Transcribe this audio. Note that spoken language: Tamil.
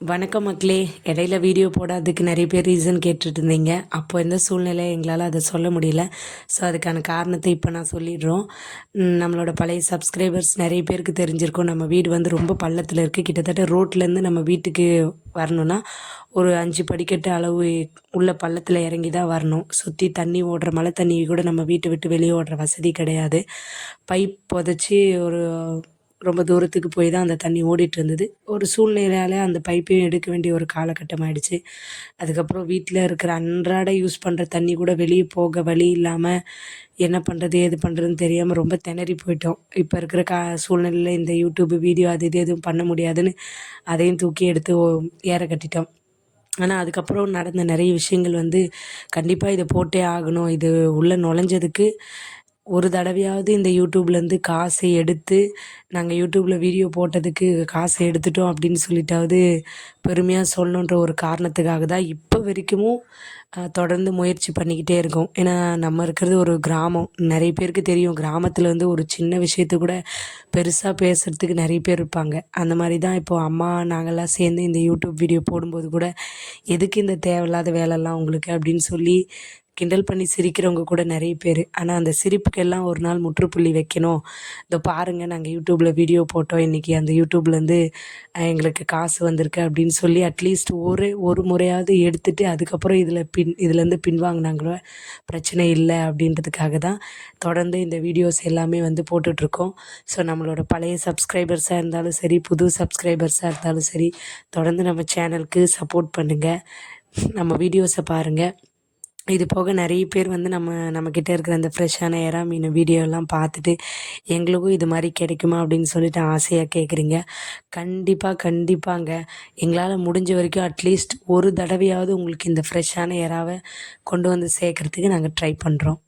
வணக்கம் மக்களே. இடையில வீடியோ போடாததுக்கு நிறைய பேர் ரீசன் கேட்டுட்டு இருந்தீங்க. அப்போ எந்த சூழ்நிலை எங்களால் அதை சொல்ல முடியல. ஸோ அதுக்கான காரணத்தை இப்போ நான் சொல்லிடுறோம். நம்மளோட பழைய சப்ஸ்கிரைபர்ஸ் நிறைய பேருக்கு தெரிஞ்சிருக்கும். நம்ம வீடு வந்து ரொம்ப பள்ளத்தில் இருக்குது. கிட்டத்தட்ட ரோட்லேருந்து நம்ம வீட்டுக்கு வரணும்னா ஒரு 5 படிக்கட்டு அளவு உள்ள பள்ளத்தில் இறங்கி தான் வரணும். சுற்றி தண்ணி ஓடுற மழை தண்ணி கூட நம்ம வீட்டை விட்டு வெளியே ஓடுற வசதி கிடையாது. பைப் புதைச்சி ஒரு ரொம்ப தூரத்துக்கு போய் தான் அந்த தண்ணி ஓடிட்டு இருந்தது. ஒரு சூழ்நிலையால் அந்த பைப்பையும் எடுக்க வேண்டிய ஒரு காலகட்டம் ஆயிடுச்சு. அதுக்கப்புறம் வீட்டில் இருக்கிற அன்றாட யூஸ் பண்ணுற தண்ணி கூட வெளியே போக வழி இல்லாமல் என்ன பண்ணுறது ஏது பண்ணுறதுன்னு தெரியாமல் ரொம்ப திணறி போயிட்டோம். இப்போ இருக்கிற சூழ்நிலையில் இந்த யூடியூப் வீடியோ அது இது எதுவும் பண்ண முடியாதுன்னு அதையும் தூக்கி எடுத்து ஏற கட்டிட்டோம். ஆனால் அதுக்கப்புறம் நடந்த நிறைய விஷயங்கள் வந்து கண்டிப்பாக இதை போட்டே ஆகணும். இது உள்ளே நுழைஞ்சதுக்கு ஒரு தடவையாவது இந்த யூடியூப்லேருந்து காசை எடுத்து நாங்கள் யூடியூப்பில் வீடியோ போட்டதுக்கு காசை எடுத்துட்டோம் அப்படின்னு சொல்லிட்டாவது பெருமையாக சொல்லணுன்ற ஒரு காரணத்துக்காக தான் இப்போ வரைக்கும் தொடர்ந்து முயற்சி பண்ணிக்கிட்டே இருக்கோம். ஏன்னா நம்ம இருக்கிறது ஒரு கிராமம். நிறைய பேருக்கு தெரியும், கிராமத்தில் வந்து ஒரு சின்ன விஷயத்த கூட பெருசாக பேசுகிறதுக்கு நிறைய பேர் இருப்பாங்க. அந்த மாதிரி தான் இப்போது அம்மா நாங்கள்லாம் சேர்ந்து இந்த யூடியூப் வீடியோ போடும்போது கூட எதுக்கு இந்த தேவையில்லாத வேலைலாம் உங்களுக்கு அப்படின்னு சொல்லி கிண்டல் பண்ணி சிரிக்கிறவங்க கூட நிறைய பேர். ஆனால் அந்த சிரிப்புக்கெல்லாம் ஒரு நாள் முற்றுப்புள்ளி வைக்கணும். இதோ பாருங்கள், நாங்கள் யூடியூப்பில் வீடியோ போட்டோம், இன்றைக்கி அந்த யூடியூப்லேருந்து எங்களுக்கு காசு வந்திருக்கு அப்படின்னு சொல்லி அட்லீஸ்ட் ஒரு முறையாவது எடுத்துகிட்டு அதுக்கப்புறம் இதுலேருந்து பின்வாங்கினாங்களோ பிரச்சனை இல்லை அப்படின்றதுக்காக தான் தொடர்ந்து இந்த வீடியோஸ் எல்லாமே வந்து போட்டுட்ருக்கோம். ஸோ நம்மளோட பழைய சப்ஸ்கிரைபர்ஸாக இருந்தாலும் சரி, புது சப்ஸ்கிரைபர்ஸாக இருந்தாலும் சரி, தொடர்ந்து நம்ம சேனலுக்கு சப்போர்ட் பண்ணுங்கள், நம்ம வீடியோஸை பாருங்கள். இது போக நிறைய பேர் வந்து நம்மக்கிட்ட இருக்கிற அந்த ஃப்ரெஷ்ஷான எறா மீன் வீடியோலாம் பார்த்துட்டு எங்களுக்கும் இது மாதிரி கிடைக்குமா அப்படின்னு சொல்லிட்டு ஆசையாக கேட்குறீங்க. கண்டிப்பாங்க, எங்களால் முடிஞ்ச வரைக்கும் அட்லீஸ்ட் ஒரு தடவையாவது உங்களுக்கு இந்த ஃப்ரெஷ்ஷான எறாவை கொண்டு வந்து சேர்க்குறதுக்கு நாங்கள் ட்ரை பண்ணுறோம்.